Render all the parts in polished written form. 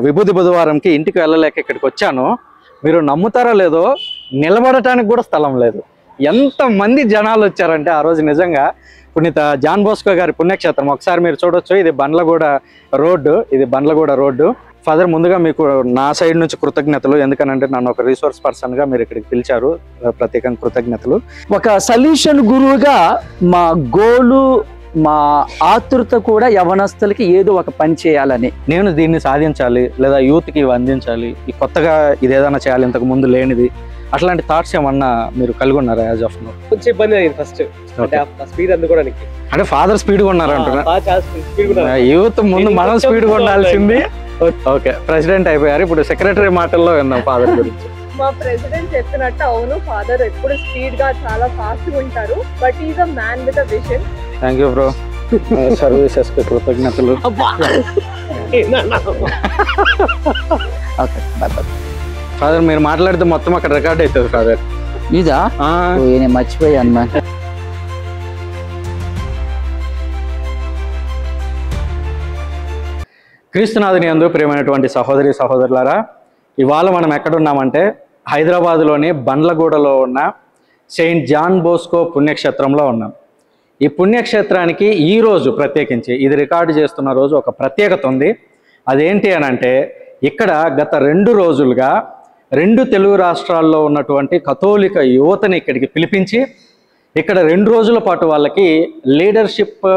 విభూతి బుధవారంకి ఇంటికి వెళ్ళలేక ఇక్కడికి వచ్చాను. మీరు నమ్ముతారో లేదో, నిలబడటానికి కూడా స్థలం లేదు. ఎంతమంది జనాలు వచ్చారంటే ఆ రోజు నిజంగా పునీత జాన్ బోస్కో గారి పుణ్యక్షేత్రం. ఒకసారి మీరు చూడొచ్చు, ఇది బండ్లగూడ రోడ్డు. ఫాదర్, ముందుగా మీకు నా సైడ్ నుంచి కృతజ్ఞతలు. ఎందుకనంటే నన్ను ఒక రిసోర్స్ పర్సన్గా మీరు ఇక్కడికి పిలిచారు, ప్రత్యేకంగా కృతజ్ఞతలు. ఒక సొల్యూషన్ గురువుగా మా గోలు, మా ఆతృత కూడా యవనస్తులకి ఏదో ఒక పని చేయాలని, నేను దీన్ని సాధించాలి లేదా యూత్కి ఇవి అందించాలి, ఈ కొత్తగా ఇది ఏదైనా చేయాలి, ఇంతకు ముందు లేనిది, అట్లాంటి థాట్స్ ఏమన్నా మీరు కలిగి ఉన్నారా? యాజ్ ఆఫ్ నో కొంచెం ఇబ్బంది అయింది ఫస్ట్, స్పీడ్ అందుకోవడానికి. అంటే ఫాదర్ స్పీడ్గా ఉన్నారంటున్నా, యూత్ ముందు మనం స్పీడ్గా ఉండాల్సింది. ఓకే, ప్రెసిడెంట్ అయిపోయారు, ఇప్పుడు సెక్రటరీ మాటల్లో విన్నాం ఫాదర్ గురించి. మా ప్రెసిడెంట్ చెప్పినట్టు అవును, ఫాదర్ ఎప్పుడు స్పీడ్ గా చాలా ఫాస్ట్ గా ఉంటారు, but is a man with a vision. Thank you bro, services కి కృతజ్ఞతలు. ఫాదర్, మీరు మాట్లాడితే మొత్తం అక్కడ రికార్డ్ అవుతుంది ఫాదర్. ఇదా నేను మర్చిపోయాను మా. క్రీస్తునాథుని యందు ప్రియమైనటువంటి సహోదరి సహోదరులారా, ఇవాళ మనం ఎక్కడున్నామంటే హైదరాబాద్లోని బండ్లగూడలో ఉన్న సెయింట్ జాన్ బోస్కో పుణ్యక్షేత్రంలో ఉన్నాం. ఈ పుణ్యక్షేత్రానికి ఈరోజు ప్రత్యేకించి ఇది రికార్డు చేస్తున్న రోజు ఒక ప్రత్యేకత ఉంది. అదేంటి అని అంటే, ఇక్కడ గత 2 రోజులుగా 2 తెలుగు రాష్ట్రాల్లో ఉన్నటువంటి కథోలిక యువతని ఇక్కడికి పిలిపించి ఇక్కడ 2 రోజుల పాటు వాళ్ళకి లీడర్షిప్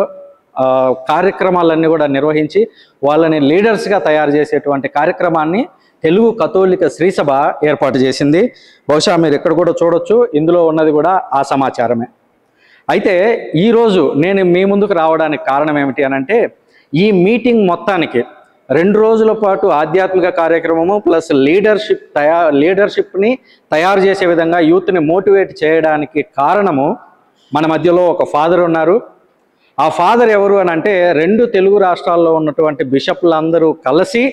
కార్యక్రమాలన్నీ కూడా నిర్వహించి వాళ్ళని లీడర్స్గా తయారు చేసేటువంటి కార్యక్రమాన్ని తెలుగు కథోలిక శ్రీసభ ఏర్పాటు చేసింది. బహుశా మీరు ఇక్కడ కూడా చూడొచ్చు, ఇందులో ఉన్నది కూడా ఆ సమాచారమే. అయితే ఈరోజు నేను మీ ముందుకు రావడానికి కారణం ఏమిటి అని అంటే, ఈ మీటింగ్ మొత్తానికి 2 రోజుల పాటు ఆధ్యాత్మిక కార్యక్రమము ప్లస్ లీడర్షిప్ని తయారు చేసే విధంగా యూత్ని మోటివేట్ చేయడానికి కారణము మన మధ్యలో ఒక ఫాదర్ ఉన్నారు. ఆ ఫాదర్ ఎవరు అని అంటే, 2 తెలుగు రాష్ట్రాల్లో ఉన్నటువంటి బిషప్లందరూ కలిసి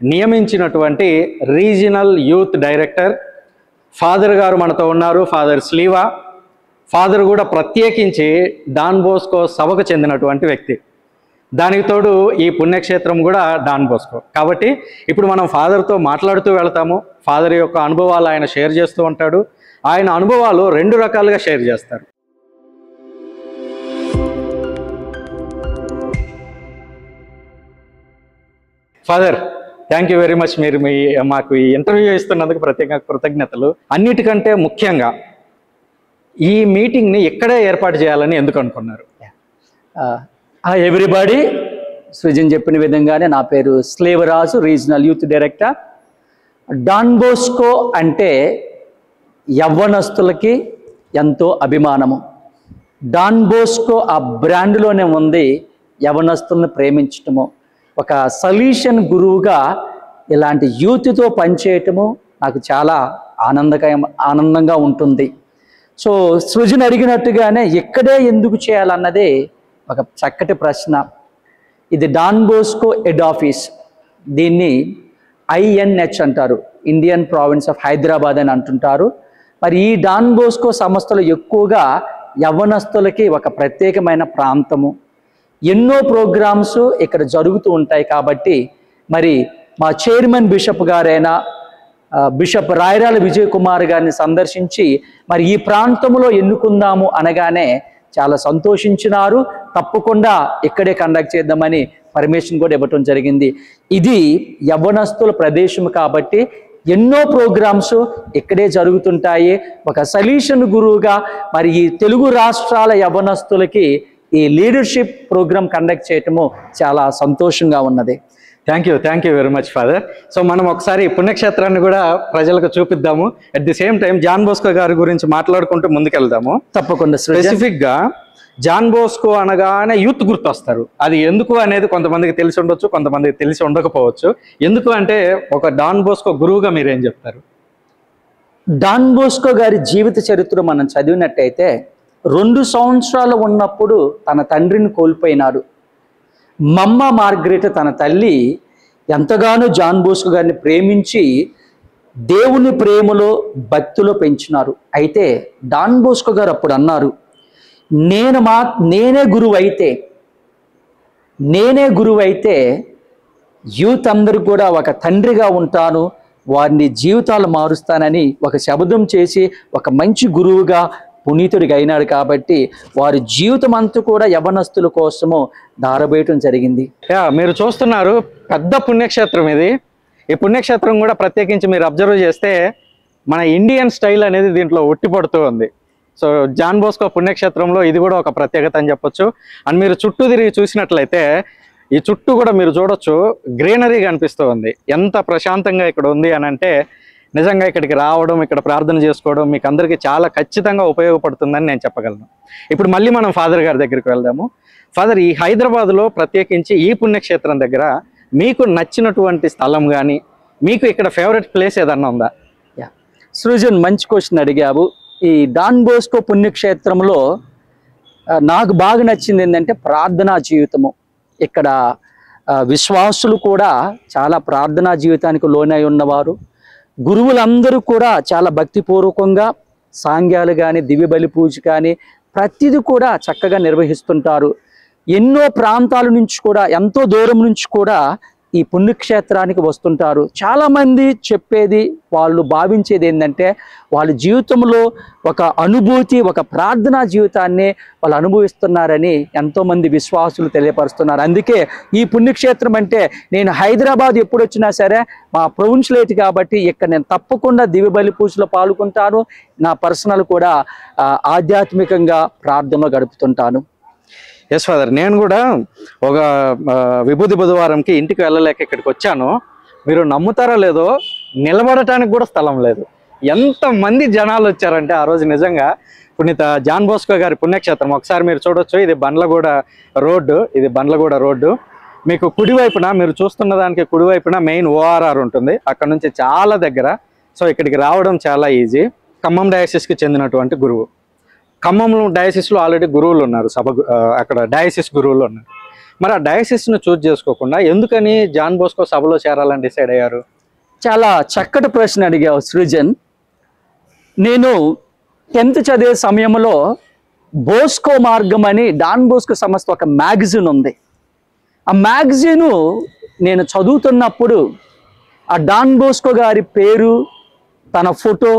నియమించినటువంటి రీజనల్ యూత్ డైరెక్టర్ ఫాదర్ గారు మనతో ఉన్నారు, ఫాదర్ స్లీవా. ఫాదర్ కూడా ప్రత్యేకించి డాన్ బోస్కో సభకు చెందినటువంటి వ్యక్తి. దానికి తోడు ఈ పుణ్యక్షేత్రం కూడా డాన్ బోస్కో. కాబట్టి ఇప్పుడు మనం ఫాదర్తో మాట్లాడుతూ వెళ్తాము. ఫాదర్ యొక్క అనుభవాలు ఆయన షేర్ చేస్తూ ఉంటాడు. ఆయన అనుభవాలు 2 రకాలుగా షేర్ చేస్తారు. Father, thank you very much. మీరు మాకు ఈ ఇంటర్వ్యూ ఇస్తున్నందుకు ప్రత్యేకంగా కృతజ్ఞతలు. అన్నిటికంటే ముఖ్యంగా ఈ మీటింగ్ని ఇక్కడే ఏర్పాటు చేయాలని ఎందుకు అనుకున్నారు? ఎవ్రీబడి, సృజన్ చెప్పిన విధంగానే నా పేరు Selvaraju, regional youth director. Don Bosco అంటే యవ్వనస్తులకి ఎంతో అభిమానము. డాన్ బోస్కో ఆ బ్రాండ్లోనే ఉంది యవ్వనస్తుల్ని ప్రేమించటము. ఒక సొల్యూషన్ గురువుగా ఇలాంటి యూత్తో పనిచేయటము నాకు చాలా ఆనందంగా ఉంటుంది. సో సృజన్ అడిగినట్టుగానే ఇక్కడే ఎందుకు చేయాలన్నదే ఒక చక్కటి ప్రశ్న. ఇది డాన్ బోస్కో హెడ్ ఆఫీస్, దీన్ని INH అంటారు, ఇండియన్ ప్రావిన్స్ ఆఫ్ హైదరాబాద్ అని అంటుంటారు. మరి ఈ డాన్ బోస్కో సంస్థలు ఎక్కువగా యవ్వనస్తులకి ఒక ప్రత్యేకమైన ప్రాంతము. ఎన్నో ప్రోగ్రామ్స్ ఇక్కడ జరుగుతూ ఉంటాయి. కాబట్టి మరి మా చైర్మన్ బిషప్ గారైన బిషప్ రాయరాల విజయ్ కుమార్ గారిని సందర్శించి మరి ఈ ప్రాంతంలో ఎన్నుకుందాము అనగానే చాలా సంతోషించినారు. తప్పకుండా ఇక్కడే కండక్ట్ చేద్దామని పర్మిషన్ కూడా ఇవ్వటం జరిగింది. ఇది యవ్వనస్తుల ప్రదేశం కాబట్టి ఎన్నో ప్రోగ్రామ్స్ ఇక్కడే జరుగుతుంటాయి. ఒక సొల్యూషన్ గురువుగా మరి ఈ తెలుగు రాష్ట్రాల యవ్వనస్తులకి ఈ లీడర్షిప్ ప్రోగ్రామ్ కండక్ట్ చేయటము చాలా సంతోషంగా ఉన్నది. Thank you very much father. So మనం ఒకసారి పుణ్యక్షేత్రాన్ని కూడా ప్రజలకు చూపిద్దాము. At the same time John Bosco గారి గురించి మాట్లాడుకుంటూ ముందుకెళ్దాము. తప్పకుండా. స్పెసిఫిక్గా జాన్ బోస్కో అనగానే యూత్ గుర్తొస్తారు. అది ఎందుకు అనేది కొంతమందికి తెలిసి ఉండొచ్చు, కొంతమందికి తెలిసి ఉండకపోవచ్చు. ఎందుకు అంటే ఒక డాన్ బోస్కో గురువుగా మీరేం చెప్తారు? డాన్ బోస్కో గారి జీవిత చరిత్ర మనం చదివినట్టయితే 2 సంవత్సరాలు ఉన్నప్పుడు తన తండ్రిని కోల్పోయినాడు. మమ్మ మార్గరెట్ తన తల్లి ఎంతగానో జాన్ బోస్కో గారిని ప్రేమించి దేవుని ప్రేమలో భక్తిలో పెంచినారు. అయితే డాన్ బోస్కో గారు అప్పుడు అన్నారు, నేనే గురువు అయితే యూత్ అందరూ కూడా ఒక తండ్రిగా ఉంటాను, వారిని జీవితాలు మారుస్తానని ఒక శబదం చేసి ఒక మంచి గురువుగా పునీతుడిగా అయినాడు. కాబట్టి వారి జీవితం అంతా కూడా యవ్వనస్తుల కోసము దారబోయటం జరిగింది. మీరు చూస్తున్నారు పెద్ద పుణ్యక్షేత్రం ఇది. ఈ పుణ్యక్షేత్రం కూడా ప్రత్యేకించి మీరు అబ్జర్వ్ చేస్తే మన ఇండియన్ స్టైల్ అనేది దీంట్లో ఉట్టిపడుతూ ఉంది. సో జాన్ బోస్కో పుణ్యక్షేత్రంలో ఇది కూడా ఒక ప్రత్యేకత అని చెప్పొచ్చు. అండ్ మీరు చుట్టూ తిరిగి చూసినట్లయితే ఈ చుట్టూ కూడా మీరు చూడొచ్చు గ్రీనరీ కనిపిస్తూ ఉంది. ఎంత ప్రశాంతంగా ఇక్కడ ఉంది అని అంటే నిజంగా ఇక్కడికి రావడం, ఇక్కడ ప్రార్థన చేసుకోవడం మీకు అందరికీ చాలా ఖచ్చితంగా ఉపయోగపడుతుందని నేను చెప్పగలను. ఇప్పుడు మళ్ళీ మనం ఫాదర్ గారి దగ్గరికి వెళ్దాము. ఫాదర్, ఈ హైదరాబాద్లో ప్రత్యేకించి ఈ పుణ్యక్షేత్రం దగ్గర మీకు నచ్చినటువంటి స్థలం కానీ, మీకు ఇక్కడ ఫేవరెట్ ప్లేస్ ఏదన్నా ఉందా? సృజన్, మంచి క్వశ్చన్ అడిగావు. ఈ డాన్ బోస్కో పుణ్యక్షేత్రంలో నాకు బాగా నచ్చింది ఏంటంటే ప్రార్థనా జీవితము. ఇక్కడ విశ్వాసులు కూడా చాలా ప్రార్థనా జీవితానికి లోనై ఉన్నవారు. గురువులందరూ కూడా చాలా భక్తిపూర్వకంగా సాంగ్యాలు కానీ, దివ్య బలి పూజ కానీ ప్రతిదీ కూడా చక్కగా నిర్వహిస్తుంటారు. ఎన్నో ప్రాంతాల నుంచి కూడా, ఎంతో దూరం నుంచి కూడా ఈ పుణ్యక్షేత్రానికి వస్తుంటారు. చాలామంది చెప్పేది, వాళ్ళు భావించేది ఏంటంటే వాళ్ళ జీవితంలో ఒక అనుభూతి, ఒక ప్రార్థనా జీవితాన్ని వాళ్ళు అనుభవిస్తున్నారని ఎంతోమంది విశ్వాసులు తెలియపరుస్తున్నారు. అందుకే ఈ పుణ్యక్షేత్రం అంటే, నేను హైదరాబాద్ ఎప్పుడు వచ్చినా సరే మా ప్రొవిన్షియలేట్ కాబట్టి ఇక్కడ నేను తప్పకుండా దివ్య బలి పూజలో పాల్గొంటాను. నా పర్సనల్ కూడా ఆధ్యాత్మికంగా ప్రార్థనలో గడుపుతుంటాను. ఎస్ ఫాదర్, నేను కూడా ఒక విభూతి బుధవారంకి ఇంటికి వెళ్ళలేక ఇక్కడికి వచ్చాను. మీరు నమ్ముతారో లేదో, నిలబడటానికి కూడా స్థలం లేదు. ఎంతమంది జనాలు వచ్చారంటే ఆ రోజు నిజంగా పునీత జాన్ బోస్కో గారి పుణ్యక్షేత్రం. ఒకసారి మీరు చూడొచ్చు, ఇది బండ్లగూడ రోడ్డు. మీకు కుడివైపున, మీరు చూస్తున్న దానికి కుడివైపున మెయిన్ ORR ఉంటుంది. అక్కడ నుంచి చాలా దగ్గర. సో ఇక్కడికి రావడం చాలా ఈజీ. ఖమ్మం డయాసిస్కి చెందినటువంటి గురువు. ఖమ్మం డయాసిస్లో ఆల్రెడీ గురువులు ఉన్నారు, అక్కడ డయాసిస్ గురువులు ఉన్నారు. మరి ఆ డయాసిస్ను చూజ్ చేసుకోకుండా ఎందుకని జాన్ బోస్కో సభలో చేరాలని డిసైడ్ అయ్యారు? చాలా చక్కటి ప్రశ్న అడిగావు సృజన్. నేను 10th చదివే సమయంలో బోస్కో మార్గం అని డాన్ బోస్కో సంస్థ ఒక మ్యాగజైన్ ఉంది. ఆ మ్యాగజైను నేను చదువుతున్నప్పుడు ఆ డాన్ బోస్కో గారి పేరు, తన ఫోటో,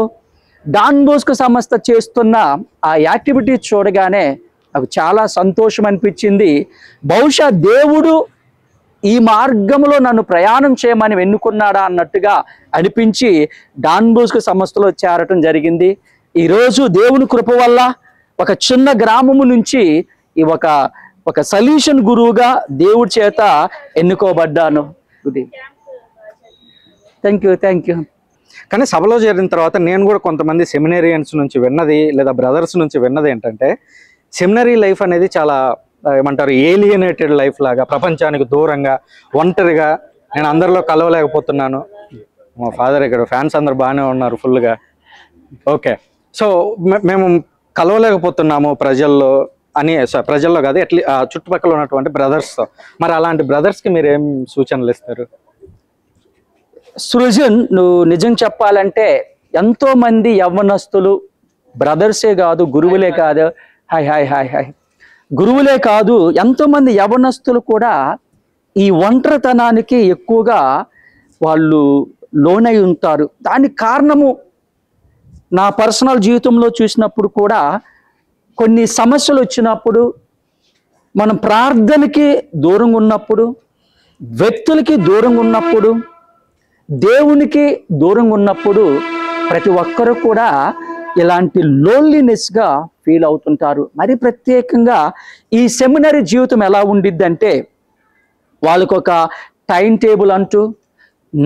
డాన్ బోస్కో సంస్థ చేస్తున్న ఆ యాక్టివిటీ చూడగానే నాకు చాలా సంతోషం అనిపించింది. బహుశా దేవుడు ఈ మార్గంలో నన్ను ప్రయాణం చేయమని ఎన్నుకున్నాడా అన్నట్టుగా అనిపించి డాన్ బోస్కో సంస్థలో చేరటం జరిగింది. ఈరోజు దేవుని కృప వల్ల ఒక చిన్న గ్రామము నుంచి ఈ ఒక సొల్యూషన్ గురువుగా దేవుడి చేత ఎన్నుకోబడ్డాను. Good evening. Thank you. కానీ సభలో చేరిన తర్వాత నేను కూడా కొంతమంది సెమినరియన్స్ నుంచి విన్నది, లేదా బ్రదర్స్ నుంచి విన్నది ఏంటంటే, సెమినరీ లైఫ్ అనేది చాలా ఏమంటారు, ఏలియనేటెడ్ లైఫ్ లాగా, ప్రపంచానికి దూరంగా, ఒంటరిగా, నేను అందరిలో కలవలేకపోతున్నాను. మా ఫాదర్ ఇక్కడ ఫ్యాన్స్ అందరు బాగానే ఉన్నారు ఫుల్గా. ఓకే, సో మేము కలవలేకపోతున్నాము ప్రజల్లో కాదు, చుట్టుపక్కల ఉన్నటువంటి బ్రదర్స్తో. మరి అలాంటి బ్రదర్స్కి మీరు ఏం సూచనలు ఇస్తారు? సృజన్, నువ్వు నిజం చెప్పాలంటే ఎంతో మంది యవ్వనస్తులు, బ్రదర్సే కాదు, గురువులే కాదు, గురువులే కాదు, ఎంతోమంది యవ్వనస్తులు కూడా ఈ ఒంటరితనానికి ఎక్కువగా వాళ్ళు లోనై ఉంటారు. దానికి కారణము నా పర్సనల్ జీవితంలో చూసినప్పుడు కూడా, కొన్ని సమస్యలు వచ్చినప్పుడు, మనం ప్రార్థనకి దూరంగా ఉన్నప్పుడు, వ్యక్తులకి దూరంగా ఉన్నప్పుడు, దేవునికి దూరంగా ఉన్నప్పుడు ప్రతి ఒక్కరు కూడా ఇలాంటి లోన్లీనెస్గా ఫీల్ అవుతుంటారు. మరి ప్రత్యేకంగా ఈ సెమినరీ జీవితం ఎలా ఉండిద్ది అంటే, వాళ్ళకు ఒక టైం టేబుల్ అంటూ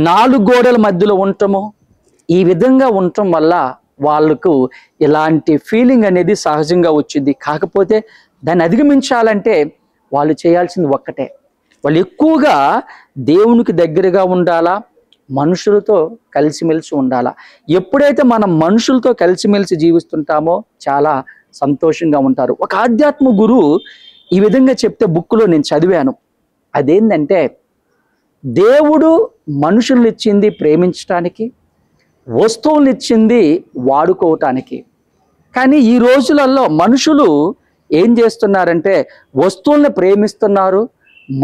4 గోడల మధ్యలో ఉండటము, ఈ విధంగా ఉండటం వల్ల వాళ్ళకు ఇలాంటి ఫీలింగ్ అనేది సహజంగా వచ్చింది. కాకపోతే దాన్ని అధిగమించాలంటే వాళ్ళు చేయాల్సింది ఒక్కటే, వాళ్ళు ఎక్కువగా దేవునికి దగ్గరగా ఉండాలా, మనుషులతో కలిసిమెలిసి ఉండాలా. ఎప్పుడైతే మనం మనుషులతో కలిసిమెలిసి జీవిస్తుంటామో చాలా సంతోషంగా ఉంటారు. ఒక ఆధ్యాత్మ గురువు ఈ విధంగా చెప్తే బుక్లో నేను చదివాను. అదేంటంటే, దేవుడు మనుషుల్ని ఇచ్చింది ప్రేమించటానికి, వస్తువులు ఇచ్చింది వాడుకోవటానికి. కానీ ఈ రోజులలో మనుషులు ఏం చేస్తున్నారంటే, వస్తువుల్ని ప్రేమిస్తున్నారు,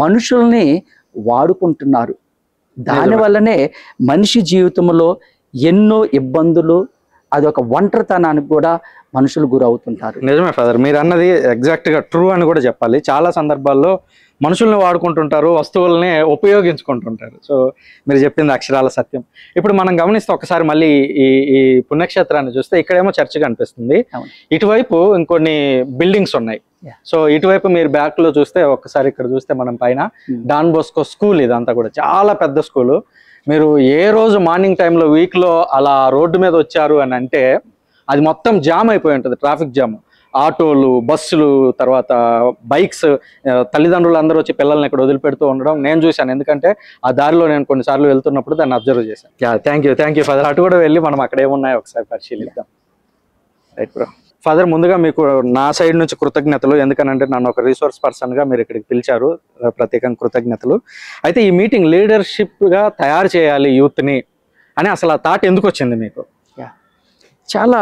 మనుషుల్ని వాడుకుంటున్నారు. దానివల్లనే మనిషి జీవితంలో ఎన్నో ఇబ్బందులు, అదొక ఒంటరితనానికి కూడా మనుషులు గురవుతుంటారు. నిజమే ఫాదర్, మీరు అన్నది ఎగ్జాక్ట్గా ట్రూ అని కూడా చెప్పాలి. చాలా సందర్భాల్లో మనుషుల్ని వాడుకుంటుంటారు, వస్తువుల్ని ఉపయోగించుకుంటుంటారు. సో మీరు చెప్పింది అక్షరాల సత్యం. ఇప్పుడు మనం గమనిస్తే ఒకసారి మళ్ళీ ఈ పుణ్యక్షేత్రాన్ని చూస్తే ఇక్కడేమో చర్చ్ కనిపిస్తుంది, ఇటువైపు ఇంకొన్ని బిల్డింగ్స్ ఉన్నాయి. సో ఇటువైపు మీరు బ్యాక్ లో చూస్తే ఒక్కసారి ఇక్కడ చూస్తే మనం పైన డాన్ బోస్కో స్కూల్, ఇదంతా కూడా చాలా పెద్ద స్కూలు. మీరు ఏ రోజు మార్నింగ్ టైంలో వీక్లో అలా రోడ్డు మీద వచ్చారు అని అంటే అది మొత్తం జామ్ అయిపోయి ఉంటుంది, ట్రాఫిక్ జామ్. ఆటోలు, బస్సులు, తర్వాత బైక్స్, తల్లిదండ్రులు అందరూ వచ్చి పిల్లల్ని ఇక్కడ వదిలిపెడుతూ ఉండడం నేను చూశాను. ఎందుకంటే ఆ దారిలో నేను కొన్నిసార్లు వెళ్తున్నప్పుడు దాన్ని అబ్జర్వ్ చేశాను. Thank you father. అటు కూడా వెళ్ళి మనం అక్కడ ఏమున్నాయో ఒకసారి పరిశీలిద్దాం. Right bro. ఫాదర్, ముందుగా మీకు నా సైడ్ నుంచి కృతజ్ఞతలు. ఎందుకనంటే నన్ను ఒక రిసోర్స్ పర్సన్గా మీరు ఇక్కడికి పిలిచారు, ప్రత్యేకంగా కృతజ్ఞతలు. అయితే ఈ మీటింగ్ లీడర్షిప్గా తయారు చేయాలి యూత్ని అని అసలు ఆ థాట్ ఎందుకు వచ్చింది మీకు? చాలా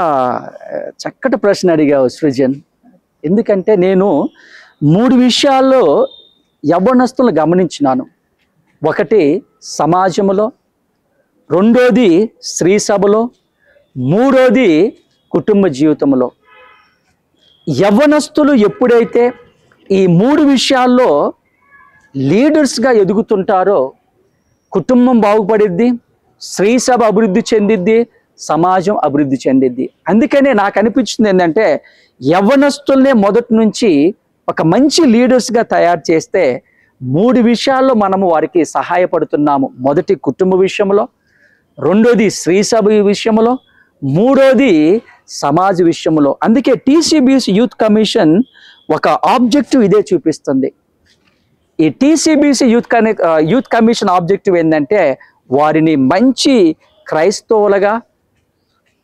చక్కటి ప్రశ్న అడిగావు సృజన్. ఎందుకంటే నేను 3 విషయాల్లో యవ్వనస్తులను గమనించినాను. ఒకటి సమాజంలో, రెండోది స్త్రీ సభలో, మూడోది కుటుంబ జీవితంలో. యవ్వనస్తులు ఎప్పుడైతే ఈ 3 విషయాల్లో లీడర్స్గా ఎదుగుతుంటారో కుటుంబం బాగుపడిద్ది, స్త్రీ సభ అభివృద్ధి చెందిద్ది, సమాజం అభివృద్ధి చెందిద్ది. అందుకనే నాకు అనిపించింది ఏంటంటే యవ్వనస్తుల్నే మొదటి నుంచి ఒక మంచి లీడర్స్గా తయారు చేస్తే 3 విషయాల్లో మనము వారికి సహాయపడుతున్నాము. మొదటి కుటుంబ విషయంలో, రెండోది స్త్రీ సభ విషయంలో, మూడోది సమాజ విషయంలో. అందుకే టీసీబీసీ యూత్ కమిషన్ ఒక ఆబ్జెక్టివ్ ఇదే చూపిస్తుంది. ఈ టీసీబీసీ యూత్ కమిషన్ ఆబ్జెక్టివ్ ఏంటంటే వారిని మంచి క్రైస్తవులుగా,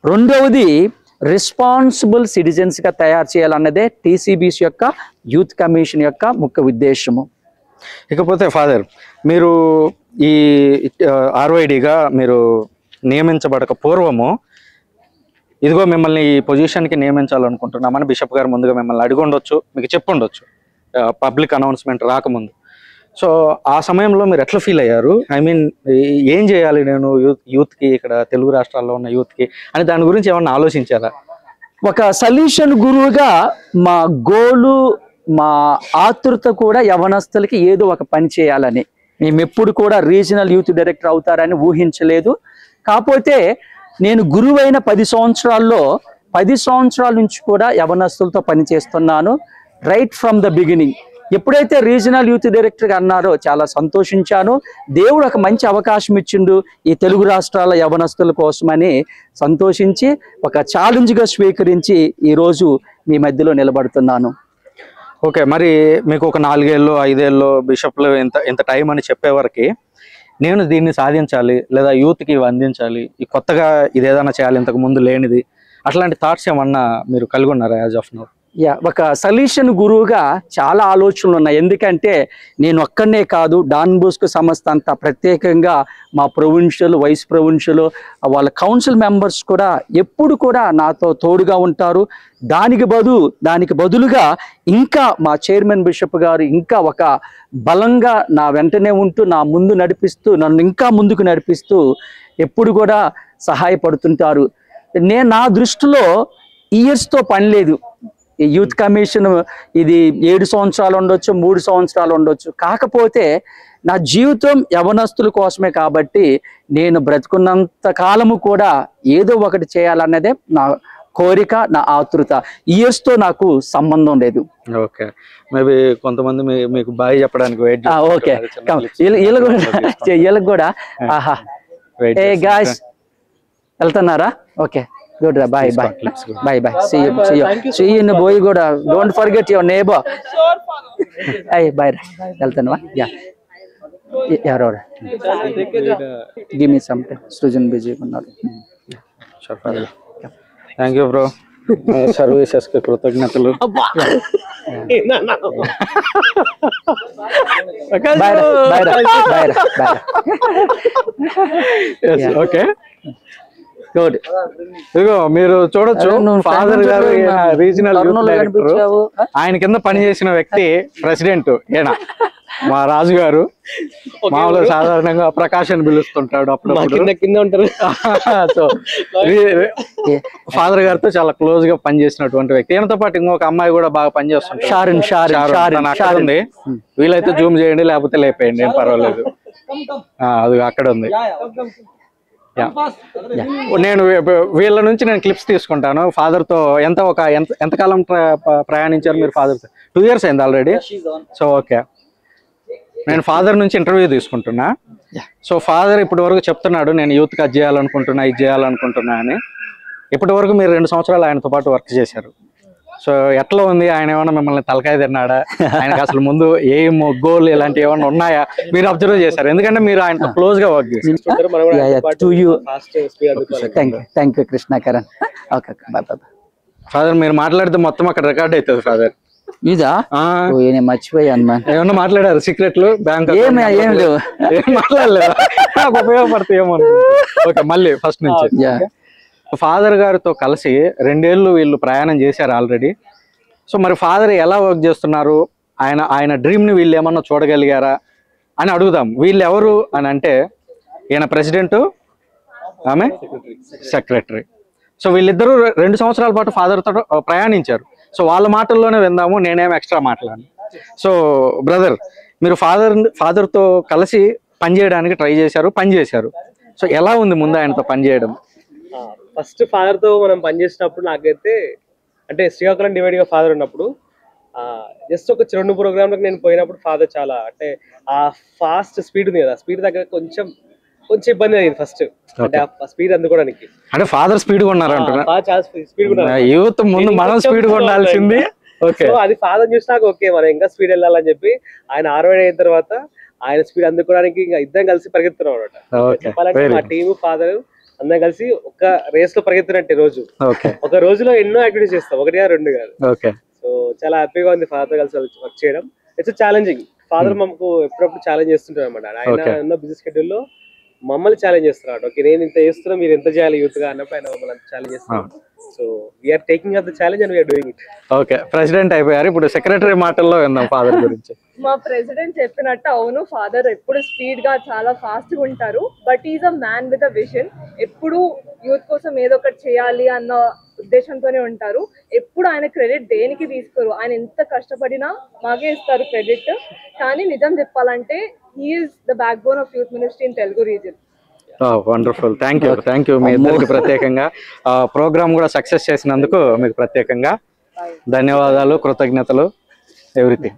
రెండవది రెస్పాన్సిబుల్ సిటిజన్స్గా తయారు చేయాలన్నదే టీసీబీసీ యొక్క యూత్ కమిషన్ యొక్క ముఖ్య ఉద్దేశము. ఇకపోతే ఫాదర్, మీరు ఈ ఆర్వైడిగా మీరు నియమించబడక పూర్వము ఇదిగో మిమ్మల్ని ఈ పొజిషన్కి నియమించాలనుకుంటున్నామని బిషప్ గారు ముందుగా మిమ్మల్ని అడిగి ఉండొచ్చు, మీకు చెప్పుండొచ్చు పబ్లిక్ అనౌన్స్మెంట్ రాకముందు. సో ఆ సమయంలో మీరు ఎట్లా ఫీల్ అయ్యారు? ఐ మీన్ ఏం చేయాలి నేను యూత్కి, ఇక్కడ తెలుగు రాష్ట్రాల్లో ఉన్న యూత్కి అని దాని గురించి ఏమన్నా ఆలోచించారా? ఒక సొల్యూషన్ గురువుగా మా గోలు, మా ఆతృత కూడా యవనస్తులకి ఏదో ఒక పని చేయాలని. మేము ఎప్పుడు కూడా రీజనల్ యూత్ డైరెక్టర్ అవుతారని ఊహించలేదు. కాకపోతే నేను గురువైన 10 సంవత్సరాల్లో 10 సంవత్సరాల నుంచి కూడా యవనస్తులతో పనిచేస్తున్నాను, రైట్ ఫ్రమ్ ద బిగినింగ్. ఎప్పుడైతే రీజనల్ యూత్ డైరెక్టర్గా అన్నారో చాలా సంతోషించాను. దేవుడు ఒక మంచి అవకాశం ఇచ్చిండు ఈ తెలుగు రాష్ట్రాల యవనస్తుల కోసమని సంతోషించి ఒక ఛాలెంజ్గా స్వీకరించి ఈరోజు మీ మధ్యలో నిలబడుతున్నాను. ఓకే, మరి మీకు ఒక 4 ఏళ్ళు 5 ఏళ్ళు బిషప్లు ఇంత టైం అని చెప్పేవరకు నేను దీన్ని సాధించాలి, లేదా యూత్కి ఇవి అందించాలి, ఈ కొత్తగా ఇదేదైనా చేయాలి, ఇంతకు ముందు లేనిది, అట్లాంటి థాట్స్ ఏమన్నా మీరు కలిగి ఉన్నారా యాజ్ ఆఫ్ నౌ? ఒక సొల్యూషన్ గురువుగా చాలా ఆలోచనలు ఉన్నాయి. ఎందుకంటే నేను ఒక్కనే కాదు, డాన్ బోస్కో సంస్థ అంతా ప్రత్యేకంగా మా ప్రొవిన్షియల్, వైస్ ప్రొవిన్షియల్, వాళ్ళ కౌన్సిల్ మెంబర్స్ కూడా ఎప్పుడు కూడా నాతో తోడుగా ఉంటారు. దానికి బదులుగా ఇంకా మా చైర్మన్ బిషప్ గారు ఇంకా ఒక బలంగా నా వెంటనే ఉంటూ నా ముందు నడిపిస్తూ, నన్ను ఇంకా ముందుకు నడిపిస్తూ ఎప్పుడు కూడా సహాయపడుతుంటారు. నా దృష్టిలో ఇయర్స్తో పని లేదు. ఈ యూత్ కమిషన్ ఇది 7 సంవత్సరాలు ఉండొచ్చు, 3 సంవత్సరాలు ఉండొచ్చు. కాకపోతే నా జీవితం యవనస్తుల కోసమే కాబట్టి నేను బ్రతుకున్నంత కాలము కూడా ఏదో ఒకటి చేయాలన్నదే నా కోరిక, నా ఆతృత. ఇయర్స్తో నాకు సంబంధం లేదు. ఓకే, మేబీ కొంతమంది మీకు బాయ్ చెప్పడానికి వెయిట్. ఓకే, వీళ్ళకి కూడా ఆహా ఏ గాయ్స్ వెళ్తున్నారా? Okay, good, bye. See you in Boygoda. Don't forget your neighbor. Hey, bye. Weltanwa. Yeah. Give me some time. Srujan busy unnadu. Sure, father. Thank you, bro. Services ki కృతజ్ఞతలు. Bye. Yes, okay. Good. ఇదిగో మీరు చూడొచ్చు, నువ్వు father గారు regional Kurnool కనిపించావు. ఆయన కింద పనిచేసిన వ్యక్తి ప్రెసిడెంట్ ఈయన మా రాజు గారు. మామూలుగా సాధారణంగా ప్రకాష్ అని పిలుస్తుంటాడు అప్పుడు. కింద ఉంటారు. సో ఫాదర్ గారితో చాలా క్లోజ్ గా పనిచేసినటువంటి వ్యక్తి. ఈయనతో పాటు ఇంకొక అమ్మాయి కూడా బాగా పనిచేస్తుంటారు, తను అక్కడ ఉంది. వీలైతే జూమ్ చేయండి, లేకపోతే లేపేయండి, ఏం పర్వాలేదు. అది అక్కడ ఉంది. నేను వీళ్ళ నుంచి నేను క్లిప్స్ తీసుకుంటాను. ఫాదర్ తో ఎంతకాలం ప్రయాణించారు మీరు ఫాదర్ తో? 2 years అయింది ఆల్రెడీ. సో ఓకే, నేను ఫాదర్ నుంచి ఇంటర్వ్యూ తీసుకుంటున్నా. సో ఫాదర్ ఇప్పటి వరకు చెప్తున్నాడు, నేను యూత్కి అది చేయాలనుకుంటున్నా, ఇది చేయాలనుకుంటున్నా అని. ఇప్పటి వరకు మీరు 2 సంవత్సరాలు ఆయనతో పాటు వర్క్ చేశారు. సో ఎట్లా ఉంది? ఆయన ఏమన్నా మిమ్మల్ని తలకాయ తిన్నాడా? ఆయనకు అసలు ముందు ఏం గోల్ ఇలాంటివి ఏమన్నా ఉన్నాయా? మీరు అబ్జర్వ్ చేశారు, ఎందుకంటే మీరు ఆయనతో క్లోజ్ గా వర్క్ చేశారు. Thank you Krishnakaran. Okay father, మీరు మాట్లాడితే మొత్తం అక్కడ రికార్డ్ అవుతుంది ఫాదర్. ఇదా నేను మర్చిపోయాను మ్యాన్. ఏమన్నా మాట్లాడారు? సీక్రెట్లు బ్యాంక్ ఏం లేవు, ఏం మాట్లాడలేదు. నాకు ఉపయోగపడతాయేమో. ఓకే, మళ్ళీ ఫస్ట్ నుంచి. ఫాదర్ గారితో కలిసి 2 ఏళ్ళు వీళ్ళు ప్రయాణం చేశారు ఆల్రెడీ. సో మరి ఫాదర్ ఎలా వర్క్ చేస్తున్నారు, ఆయన డ్రీమ్ ని వీళ్ళు ఏమన్నా చూడగలిగారా అని అడుగుదాం. వీళ్ళు ఎవరు అని అంటే, ఈయన ప్రెసిడెంట్, ఆమె సెక్రటరీ. సో వీళ్ళిద్దరూ 2 సంవత్సరాల పాటు ఫాదర్తో ప్రయాణించారు. సో వాళ్ళ మాటల్లోనే విందాము, నేనేం ఎక్స్ట్రా మాట్లాడాను. సో బ్రదర్, మీరు ఫాదర్తో కలిసి పనిచేయడానికి ట్రై చేశారు, పనిచేశారు. సో ఎలా ఉంది ముందు ఆయనతో పనిచేయడం? ఫస్ట్ ఫాదర్ తో మనం పనిచేసినప్పుడు నాకైతే, అంటే శ్రీకాకుళం డివైడ్ గా ఫాదర్ ఉన్నప్పుడు జస్ట్ ఒక 2 ప్రోగ్రాంలకు నేను పోయినప్పుడు ఫాదర్ చాలా, అంటే ఆ ఫాస్ట్ స్పీడ్ ఉంది కదా, స్పీడ్ దగ్గర కొంచెం ఇబ్బంది అయింది ఫస్ట్. అంటే ఆ స్పీడ్ అందుకోవడానికి. అంటే ఫాదర్ స్పీడ్ గా ఉన్నారు అంటున్నా? చాలా స్పీడ్ గా ఉన్నారు. యూత్ ముందు మనం స్పీడ్ గా ఉండాల్సింది. ఓకే, అది ఫాదర్ చూసినాక ఓకే మనం ఇంకా స్పీడ్ వెళ్ళాలని చెప్పి ఆయన 60 అయిన తర్వాత ఆయన స్పీడ్ అందుకోవడానికి ఇంకా ఇద్దరం కలిసి పరిగెత్తున్నాం అనమాట. చెప్పాలంటే మా టీమ్ ఫాదర్ అందరం కలిసి ఒక రేస్ లో పరిగెత్తినట్టే రోజు. ఒక రోజులో ఎన్నో యాక్టివిటీస్ చేస్తాం, 1 కాదు 2 కాదు. సో చాలా హ్యాపీగా ఉంది ఫాదర్ కలిసి వర్క్ చేయడం. It's challenging. ఫాదర్ మాకు ఎప్పుడప్పుడు ఛాలెంజ్ చేస్తుంటారు అనమాట. ఆయన ఉన్న బిజీ షెడ్యూల్ లో మమ్మల్ని ఛాలెంజ్ చేస్తున్నాడు. ఓకే, నేను ఇంత చేస్తున్నా, మీరు ఎంత చేయాలి యూత్ గా అన్నప్పుడు ఆయన మమ్మల్ని ఛాలెంజ్ చేస్తున్నాడు. So we're taking up the challenge and we're doing it. Okay, president అయిపోయారు, ఇప్పుడు సెక్రటరీ మాటల్లో విందాం ఫాదర్ గురించి. మా ప్రెసిడెంట్ చెప్పినట్టు అవును, ఫాదర్ ఎప్పుడు స్పీడ్ గా చాలా ఫాస్ట్ గా ఉంటారు. But is a man with a vision. ఎప్పుడు యూత్ కోసం ఏదో ఒకటి చేయాలి అన్న ఉద్దేశంతోనే ఉంటారు. ఎప్పుడు ఆయన క్రెడిట్ దేనికి తీసుకోరు. ఆయన ఎంత కష్టపడినా మాకే ఇస్తారు క్రెడిట్. కానీ నిజం చెప్పాలంటే he is the backbone of youth ministry in Telugu region. Wonderful, thank you మీ ఇద్దరికి ప్రత్యేకంగా. ప్రోగ్రామ్ కూడా సక్సెస్ చేసినందుకు మీకు ప్రత్యేకంగా ధన్యవాదాలు, కృతజ్ఞతలు, ఎవ్రీథింగ్.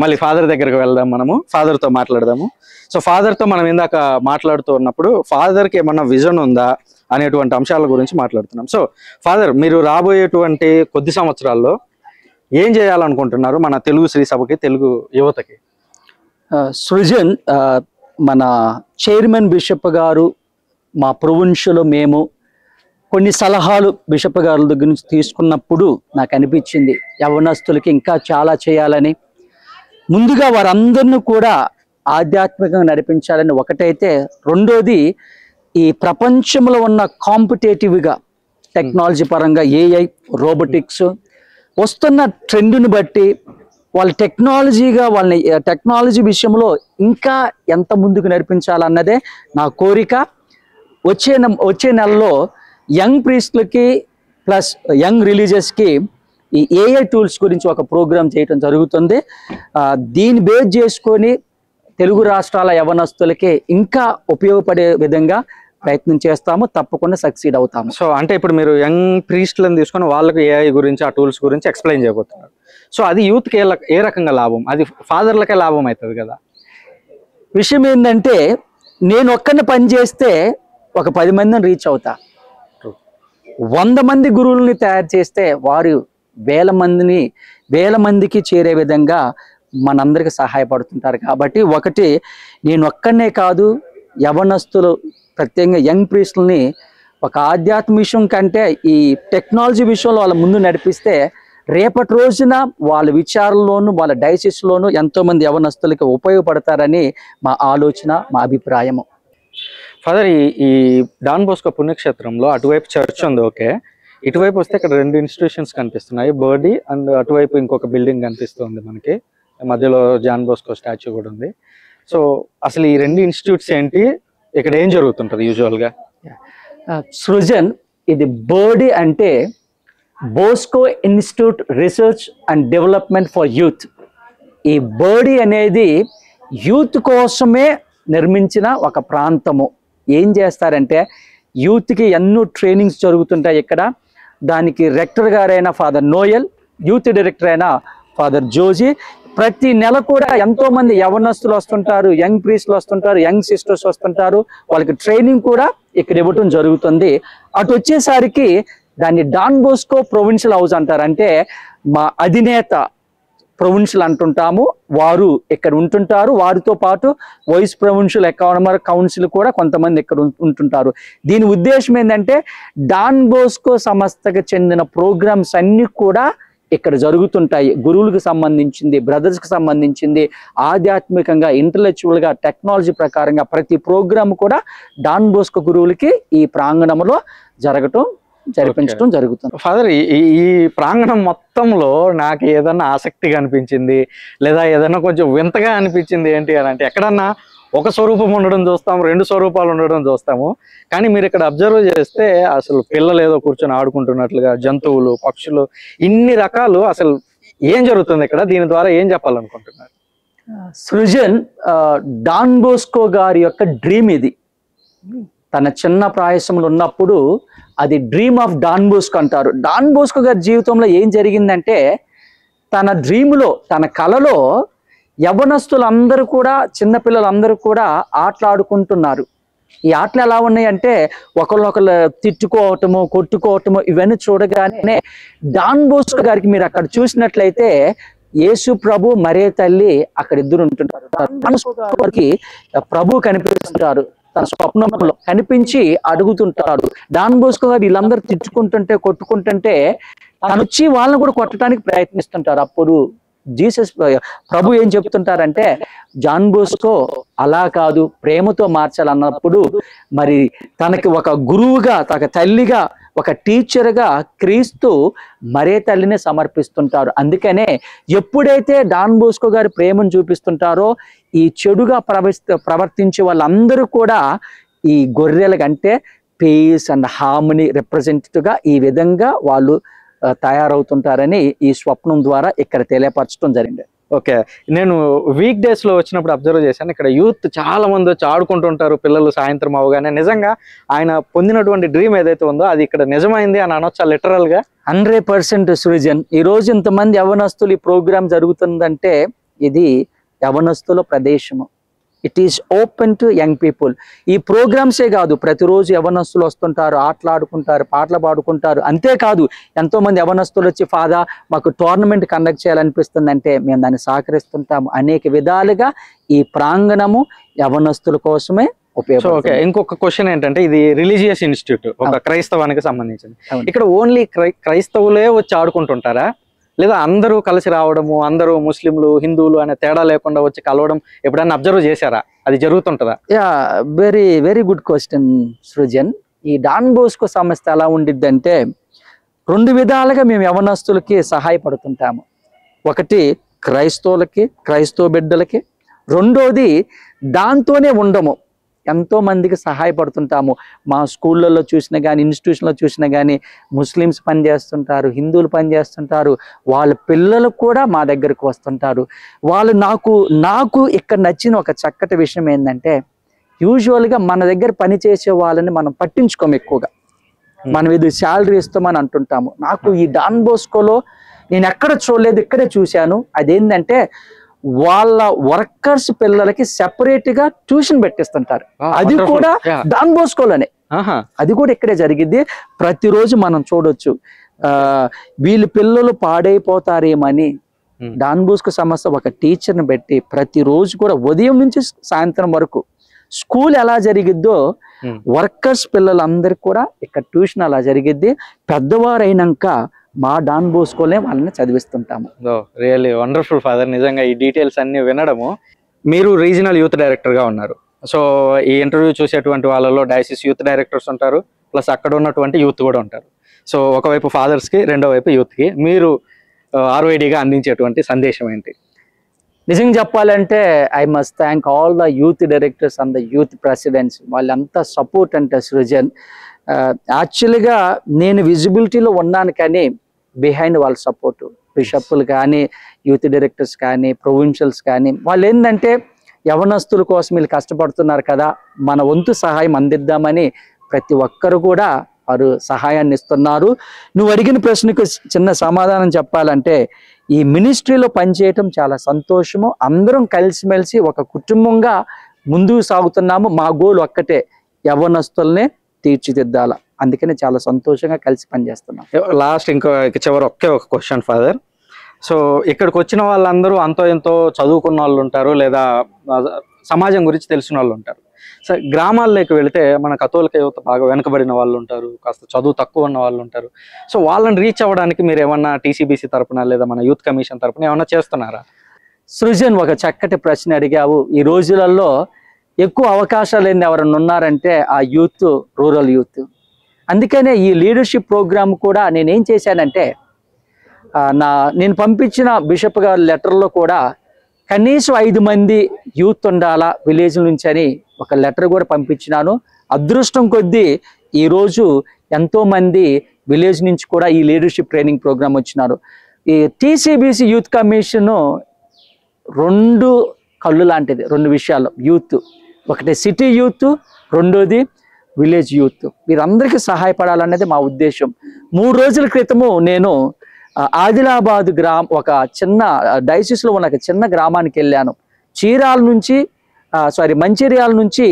మళ్ళీ ఫాదర్ దగ్గరికి వెళ్దాం, మనము ఫాదర్తో మాట్లాడదాము. సో ఫాదర్తో మనం ఇందాక మాట్లాడుతూ ఉన్నప్పుడు ఫాదర్కి ఏమన్నా విజన్ ఉందా అనేటువంటి అంశాల గురించి మాట్లాడుతున్నాం. సో ఫాదర్, మీరు రాబోయేటువంటి కొద్ది సంవత్సరాల్లో ఏం చేయాలనుకుంటున్నారు మన తెలుగు శ్రీ సభకి, తెలుగు యువతకి? సృజన్, మన చైర్మన్ బిషప్ గారు, మా ప్రొవిన్షియల్ మేము కొన్ని సలహాలు బిషప్ గారి దగ్గర నుంచి తీసుకున్నప్పుడు నాకు అనిపించింది యవ్వనస్తులకి ఇంకా చాలా చేయాలని. ముందుగా వారందరినీ కూడా ఆధ్యాత్మికంగా నడిపించాలని ఒకటైతే, రెండోది ఈ ప్రపంచంలో ఉన్న కాంపిటేటివ్గా టెక్నాలజీ పరంగా ఏఐ, రోబోటిక్స్ వస్తున్న ట్రెండ్ని బట్టి వాళ్ళ వాళ్ళని టెక్నాలజీ విషయంలో ఇంకా ఎంత ముందుకు నడిపించాలన్నదే నా కోరిక. వచ్చే నెలలో యంగ్ ప్రీస్ట్లకి ప్లస్ యంగ్ రిలీజియస్కి ఈ ఏఐ టూల్స్ గురించి ఒక ప్రోగ్రామ్ చేయటం జరుగుతుంది. దీన్ని బేస్ చేసుకొని తెలుగు రాష్ట్రాల యవనస్తులకి ఇంకా ఉపయోగపడే విధంగా ప్రయత్నం చేస్తాము, తప్పకుండా సక్సీడ్ అవుతాము. సో అంటే ఇప్పుడు మీరు యంగ్ ప్రీస్ట్లను తీసుకొని వాళ్ళకి ఏఐ గురించి, ఆ టూల్స్ గురించి ఎక్స్ప్లెయిన్ చేయబోతున్నారు. సో అది యూత్కి ఏ రకంగా లాభం? అది ఫాదర్లకే లాభం అవుతుంది కదా. విషయం ఏంటంటే, నేను ఒక్కరిని పని చేస్తే ఒక 10 మందిని రీచ్ అవుతా. 100 మంది గురువుల్ని తయారు చేస్తే వారు వేల మందికి చేరే విధంగా మనందరికి సహాయపడుతుంటారు. కాబట్టి ఒకటి, నేను ఒక్కనే కాదు, యవనస్తులు ప్రత్యేకంగా యంగ్ ప్రీస్టుల్ని ఒక ఆధ్యాత్మిక విషయం కంటే ఈ టెక్నాలజీ విషయంలో వాళ్ళ ముందు నడిపిస్తే రేపటి రోజున వాళ్ళ విచారంలోను, వాళ్ళ డైసిస్లోను ఎంతోమంది యవనస్తులకి ఉపయోగపడతారని మా ఆలోచన, మా అభిప్రాయము. ఫాదర్, ఈ డాన్ బోస్కో పుణ్యక్షేత్రంలో అటువైపు చర్చ్ ఉంది, ఓకే. ఇటువైపు వస్తే ఇక్కడ 2 ఇన్స్టిట్యూషన్స్ కనిపిస్తున్నాయి, బర్డీ అండ్ అటువైపు ఇంకొక బిల్డింగ్ కనిపిస్తుంది మనకి, మధ్యలో జాన్ బోస్కో స్టాచ్యూ కూడా ఉంది. సో అసలు ఈ 2 ఇన్స్టిట్యూట్స్ ఏంటి, ఇక్కడ ఏం జరుగుతుంటది యూజువల్ గా? సృజన్, ఇది బర్డీ అంటే Bosco institute research and development for youth. ఈ బర్డీ అనేది యూత్ కోసమే నిర్మించిన ఒక ప్రాంతము. ఏం చేస్తారంటే యూత్కి ఎన్నో ట్రైనింగ్స్ జరుగుతుంటాయి ఇక్కడ. దానికి రెక్టర్ గారైన ఫాదర్ నోయల్, యూత్ డైరెక్టర్ అయిన ఫాదర్ జోజీ, ప్రతి నెల కూడా ఎంతోమంది యవనస్తులు వస్తుంటారు, యంగ్ ప్రీస్టులు వస్తుంటారు, యంగ్ సిస్టర్స్ వస్తుంటారు. వాళ్ళకి ట్రైనింగ్ కూడా ఇక్కడ ఇవ్వటం జరుగుతుంది. అటు వచ్చేసరికి దాన్ని డాన్ బోస్కో ప్రొవిన్షియల్ హౌస్ అంటారు. అంటే మా అధినేత ప్రొవిన్షియల్ అంటుంటాము, వారు ఇక్కడ ఉంటుంటారు. వారితో పాటు వైస్ ప్రొవిన్షియల్ ఎకానమర్ కౌన్సిల్ కూడా కొంతమంది ఇక్కడ ఉంటుంటారు. దీని ఉద్దేశం ఏంటంటే డాన్ బోస్కో సంస్థకు చెందిన ప్రోగ్రామ్స్ అన్ని కూడా ఇక్కడ జరుగుతుంటాయి. గురువులకు సంబంధించింది, బ్రదర్స్కి సంబంధించింది, ఆధ్యాత్మికంగా, ఇంటలెక్చువల్గా, టెక్నాలజీ ప్రకారంగా ప్రతి ప్రోగ్రామ్ కూడా డాన్ బోస్కో గురువులకి ఈ ప్రాంగణంలో జరిపించడం జరుగుతుంది. ఫాదర్, ఈ ప్రాంగణం మొత్తంలో నాకు ఏదన్నా ఆసక్తిగా అనిపించింది లేదా ఏదన్నా కొంచెం వింతగా అనిపించింది ఏంటి అని అంటే, ఎక్కడన్నా ఒక స్వరూపం ఉండడం చూస్తాము, 2 స్వరూపాలు ఉండడం చూస్తాము. కానీ మీరు ఇక్కడ అబ్జర్వ్ చేస్తే అసలు పిల్లలు ఏదో కూర్చొని ఆడుకుంటున్నట్లుగా, జంతువులు, పక్షులు, ఇన్ని రకాలు. అసలు ఏం జరుగుతుంది ఇక్కడ? దీని ద్వారా ఏం చెప్పాలనుకుంటున్నారు? సృజన్, డాన్ బోస్కో గారి యొక్క డ్రీమ్ ఇది. తన చిన్న ప్రాయసంలో ఉన్నప్పుడు అది డ్రీమ్ ఆఫ్ డాన్ బోస్కో అంటారు. డాన్ బోస్కో గారి జీవితంలో ఏం జరిగిందంటే, తన డ్రీములో, తన కలలో యవనస్తులందరూ కూడా, చిన్నపిల్లలందరూ కూడా ఆటలాడుకుంటున్నారు. ఈ ఆటలు ఎలా ఉన్నాయంటే ఒకళ్ళొకళ్ళు తిట్టుకోవటము, కొట్టుకోవటము, ఇవన్నీ చూడగానే డాన్ బోస్కో గారికి మీరు అక్కడ చూసినట్లయితే యేసు ప్రభు, మరే తల్లి అక్కడ ఇద్దరు ఉంటుంటారు. డాన్ బోస్కో గారికి ప్రభు కనిపిస్తుంటారు. తన స్వప్నంలో కనిపించి అడుగుతుంటారు. డాన్ బోస్కో గారు వీళ్ళందరూ తిట్టుకుంటుంటే, కొట్టుకుంటుంటే తను వచ్చి వాళ్ళని కూడా కొట్టడానికి ప్రయత్నిస్తుంటారు. అప్పుడు జీసస్ ప్రభు ఏం చెప్తుంటారంటే, జాన్ బోస్కో అలా కాదు, ప్రేమతో మార్చాలన్నప్పుడు మరి తనకి ఒక గురువుగా, తన తల్లిగా, ఒక టీచర్గా క్రీస్తు మరే తల్లిని సమర్పిస్తుంటారు. అందుకనే ఎప్పుడైతే డాన్ బోస్కో గారి ప్రేమను చూపిస్తుంటారో ఈ చెడుగా ప్రవర్తించే వాళ్ళందరూ కూడా ఈ గొర్రెలకంటే పీస్ అండ్ హార్మనీ రిప్రజెంటేటివ్గా ఈ విధంగా వాళ్ళు తయారవుతుంటారని ఈ స్వప్నం ద్వారా ఇక్కడ తెలియపరచడం జరిగింది. ఓకే, నేను వీక్ డేస్ లో వచ్చినప్పుడు అబ్జర్వ్ చేశాను, ఇక్కడ యూత్ చాలా మంది వచ్చి ఆడుకుంటుంటారు పిల్లలు సాయంత్రం అవగానే. నిజంగా ఆయన పొందినటువంటి డ్రీమ్ ఏదైతే ఉందో అది ఇక్కడ నిజమైంది అని అనొచ్చా లిటరల్ గా? 100% సృజన్. ఈ రోజు ఇంతమంది యవనస్తులు ఈ ప్రోగ్రామ్ జరుగుతుందంటే ఇది యవనస్తుల ప్రదేశము. It is open to young people. ఈ ప్రోగ్రామ్సే కాదు, ప్రతిరోజు యవనస్తులు వస్తుంటారు, ఆటలాడుకుంటారు, పాటలు పాడుకుంటారు. అంతేకాదు ఎంతోమంది యవనస్తులు వచ్చి, ఫాదర్ మాకు టోర్నమెంట్ కండక్ట్ చేయాలనిపిస్తుందంటే మేము దాన్ని సహకరిస్తుంటాము. అనేక విధాలుగా ఈ ప్రాంగణము యవనస్తుల కోసమే ఉపయోగపడుతుంది. ఓకే, ఇంకొక క్వశ్చన్ ఏంటంటే, ఇది రిలీజియస్ ఇన్స్టిట్యూట్, ఒక క్రైస్తవానికి సంబంధించింది. ఇక్కడ ఓన్లీ క్రైస్తవులే వచ్చి ఆడుకుంటుంటారా, లేదా అందరూ కలిసి రావడము, అందరూ ముస్లింలు, హిందువులు అనే తేడా లేకుండా వచ్చి కలవడం ఎప్పుడైనా అబ్జర్వ్ చేశారా? అది జరుగుతుంటదా? Very very good question Srujan. ఈ డాన్ బోస్కో సంస్థ ఎలా ఉండిద్దంటే 2 విధాలుగా మేము యవనస్తులకి సహాయపడుతుంటాము. ఒకటి క్రైస్తవులకి, క్రైస్తవ బిడ్డలకి. రెండోది దాంతోనే ఉండము, ఎంతో మందికి సహాయపడుతుంటాము. మా స్కూళ్ళల్లో చూసినా కానీ, ఇన్స్టిట్యూషన్లో చూసినా కానీ ముస్లిమ్స్ పనిచేస్తుంటారు, హిందువులు పనిచేస్తుంటారు. వాళ్ళ పిల్లలు కూడా మా దగ్గరకు వస్తుంటారు. వాళ్ళు నాకు ఇక్కడ నచ్చిన ఒక చక్కటి విషయం ఏంటంటే, యూజువల్గా మన దగ్గర పనిచేసే వాళ్ళని మనం పట్టించుకోము ఎక్కువగా. మనం ఇది శాలరీ ఇస్తామని అంటుంటాము. నాకు ఈ డాన్ బోస్కోలో నేను ఎక్కడ చూడలేదు, ఇక్కడే చూశాను. అదేంటంటే వాళ్ళ వర్కర్స్ పిల్లలకి సెపరేట్ గా ట్యూషన్ పెట్టిస్తుంటారు. అది కూడా డాన్ బోస్కోలోనే, అది కూడా ఇక్కడే జరిగింది. ప్రతిరోజు మనం చూడొచ్చు. వీళ్ళ పిల్లలు పాడైపోతారేమని డాన్ బోస్కో సంస్థ ఒక టీచర్ని పెట్టి ప్రతిరోజు కూడా ఉదయం నుంచి సాయంత్రం వరకు స్కూల్ ఎలా జరిగిద్దో వర్కర్స్ పిల్లలందరికీ కూడా ఇక్కడ ట్యూషన్ అలా జరిగిద్ది. పెద్దవారైనాక మా డాన్ బోస్కోలే వాళ్ళని చదివిస్తుంటాము. Really wonderful father. నిజంగా ఈ డీటెయిల్స్ అన్ని వినడము. మీరు రీజనల్ యూత్ డైరెక్టర్ గా ఉన్నారు, సో ఈ ఇంటర్వ్యూ చూసేటువంటి వాళ్ళలో డయాసిస్ యూత్ డైరెక్టర్స్ ఉంటారు, ప్లస్ అక్కడ ఉన్నటువంటి యూత్ కూడా ఉంటారు. సో ఒకవైపు ఫాదర్స్కి, రెండో వైపు యూత్కి మీరు ఆర్వైడీగా అందించేటువంటి సందేశం ఏంటి? నిజంగా చెప్పాలంటే I must thank all the youth directors and the youth presidents. వాళ్ళంతా సపోర్ట్ అంటే సృజన్. యాక్చువల్గా నేను విజిబిలిటీలో ఉన్నాను, కానీ బిహైండ్ వాళ్ళ సపోర్టు, బిషప్లు కానీ, యూత్ డైరెక్టర్స్ కానీ, ప్రొవిన్షియల్స్ కానీ, వాళ్ళు ఏంటంటే యవనస్తుల కోసం వీళ్ళు కష్టపడుతున్నారు కదా, మన వంతు సహాయం అందిద్దామని ప్రతి ఒక్కరు కూడా వారు సహాయాన్ని ఇస్తున్నారు. నువ్వు అడిగిన ప్రశ్నకు చిన్న సమాధానం చెప్పాలంటే, ఈ మినిస్ట్రీలో పనిచేయటం చాలా సంతోషము. అందరం కలిసిమెలిసి ఒక కుటుంబంగా ముందుకు సాగుతున్నాము. మా గోల్ ఒక్కటే, యవ్వనస్తుల్నే తీర్చిదిద్దాల. అందుకని చాలా సంతోషంగా కలిసి పనిచేస్తున్నాం. లాస్ట్ చివరి ఒకే ఒక క్వశ్చన్ ఫాదర్. సో ఇక్కడికి వచ్చిన వాళ్ళందరూ అంతో ఎంతో చదువుకున్న వాళ్ళు ఉంటారు, లేదా సమాజం గురించి తెలిసిన వాళ్ళు ఉంటారు. సో గ్రామాల్లోకి వెళితే మన కథోలిక యువత బాగా వెనకబడిన వాళ్ళు ఉంటారు, కాస్త చదువు తక్కువ ఉన్న వాళ్ళు ఉంటారు. సో వాళ్ళని రీచ్ అవ్వడానికి మీరు ఏమన్నా టీసీబీసీ తరపున లేదా మన యూత్ కమిషన్ తరపున ఏమన్నా చేస్తున్నారా? సృజన్, ఒక చక్కటి ప్రశ్న అడిగావు. ఈ రోజులలో ఎక్కువ అవకాశాలు ఏంది ఎవరన్నా ఉన్నారంటే ఆ యూత్, రూరల్ యూత్. అందుకనే ఈ లీడర్షిప్ ప్రోగ్రామ్ కూడా నేనేం చేశానంటే, నేను పంపించిన బిషప్ గారి లెటర్లో కూడా కనీసం 5 మంది యూత్ ఉండాలా విలేజ్ నుంచి అని ఒక లెటర్ కూడా పంపించినాను. అదృష్టం కొద్దీ ఈరోజు ఎంతోమంది విలేజ్ నుంచి కూడా ఈ లీడర్షిప్ ట్రైనింగ్ ప్రోగ్రామ్ వచ్చినారు. ఈ టీసీబీసీ యూత్ కమిషన్ 2 కళ్ళు లాంటిది, 2 విషయాలు. యూత్, ఒకటి సిటీ యూత్, రెండోది విలేజ్ యూత్. వీరందరికీ సహాయపడాలనేది మా ఉద్దేశం. 3 రోజుల క్రితము నేను ఆదిలాబాద్ ఒక చిన్న డైసిస్లో ఉన్న ఒక చిన్న గ్రామానికి వెళ్ళాను. మంచిర్యాల నుంచి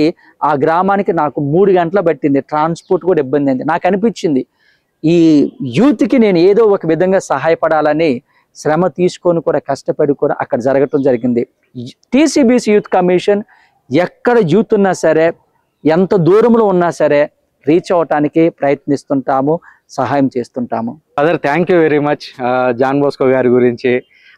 ఆ గ్రామానికి నాకు 3 గంటలు పట్టింది. ట్రాన్స్పోర్ట్ కూడా ఇబ్బంది అయింది. నాకు అనిపించింది ఈ యూత్కి నేను ఏదో ఒక విధంగా సహాయపడాలని శ్రమ తీసుకొని కూడా కష్టపడి కూడా అక్కడ జరగటం జరిగింది. టీసీబీసీ యూత్ కమిషన్ ఎక్కడ యూత్ ఉన్నా సరే, ఎంత దూరంలో ఉన్నా సరే రీచ్ అవటానికి ప్రయత్నిస్తుంటాము, సహాయం చేస్తుంటాము. Father, thank you very much. John Bosco గారి గురించి,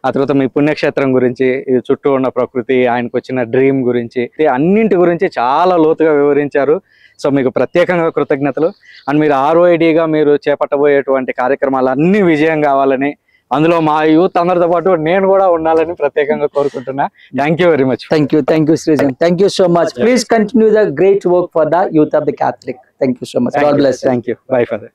ఆ తర్వాత మీ పుణ్యక్షేత్రం గురించి, ఇది చుట్టూ ఉన్న ప్రకృతి, ఆయనకు వచ్చిన డ్రీమ్ గురించి, అన్నింటి గురించి చాలా లోతుగా వివరించారు. సో మీకు ప్రత్యేకంగా కృతజ్ఞతలు. అండ్ మీరు ఆర్ఓఐడిగా మీరు చేపట్టబోయేటువంటి కార్యక్రమాలు అన్నీ విజయం కావాలని, అందులో మా యూత్ అందరితో పాటు నేను కూడా ఉండాలని ప్రత్యేకంగా కోరుకుంటున్నా. Thank you very much. Thank you Srijan. Thank you so much. Please continue the great work for the youth of the Catholic. Thank you so much. God bless. Thank you. By father.